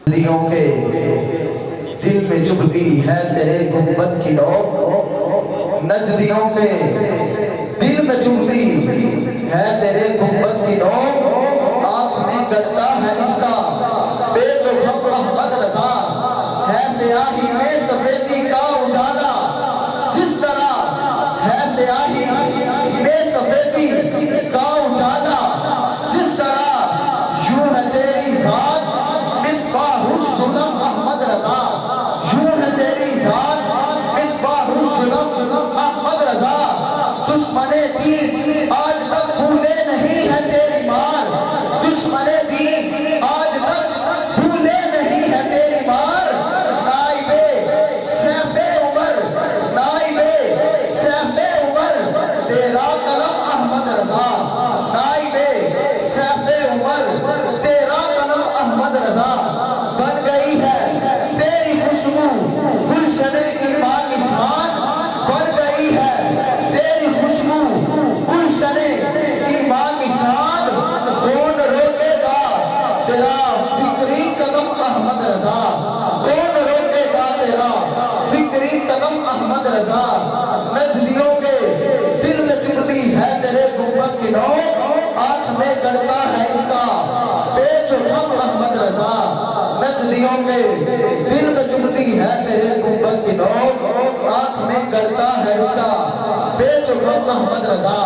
نجدیوں کے دل میں چبھتی ہے تیرے گنبد کی نوک، نجدیوں کے دل میں چبھتی ہے تیرے گنبد کی نوک، آنکھ میں گڑتا ہے اس کا بے جو خط احمد رضا، ہے سیاہی میں سفیدی کا اجالا، جس طرح ہے سیاہی میں سفیدی کا اجالا، جس طرح یوں ہے تیری ذات مصباح الظلم احمد رضا، یوں ہے تیری ذات مصباح الظلم احمد رضا، دشمن دین آج تک بھولے نہیں ہے تیری مار، دشمن دین آج تک بھولے نہیں ہے تیری مار، نائب سیف عمر، نائب سیف عمر تیرا قلم احمد رضا، نائب سیف عمر تیرا قلم احمد رضا، بن گئی ہے تیری خوشبو گلشن ایمان کی شان، بن گئی ہے تیری خوشبو گلشن ایمان کی شان، کون روکے گا تیرا فکری قدم احمد رضا، کون روکے گا تیرا فکری قدم احمد رضا، نجدیوں کے دل میں چبھتی ہے تیرے گنبد کی نوک، آنکھ میں گڑتا ہے اس کا بے چبھم احمد رضا، نجدیوں کے دل میں چبھتی ہے تیرے گنبد کی نوک، آنکھ میں گڑتا ہے اس کا بے چبھم احمد رضا۔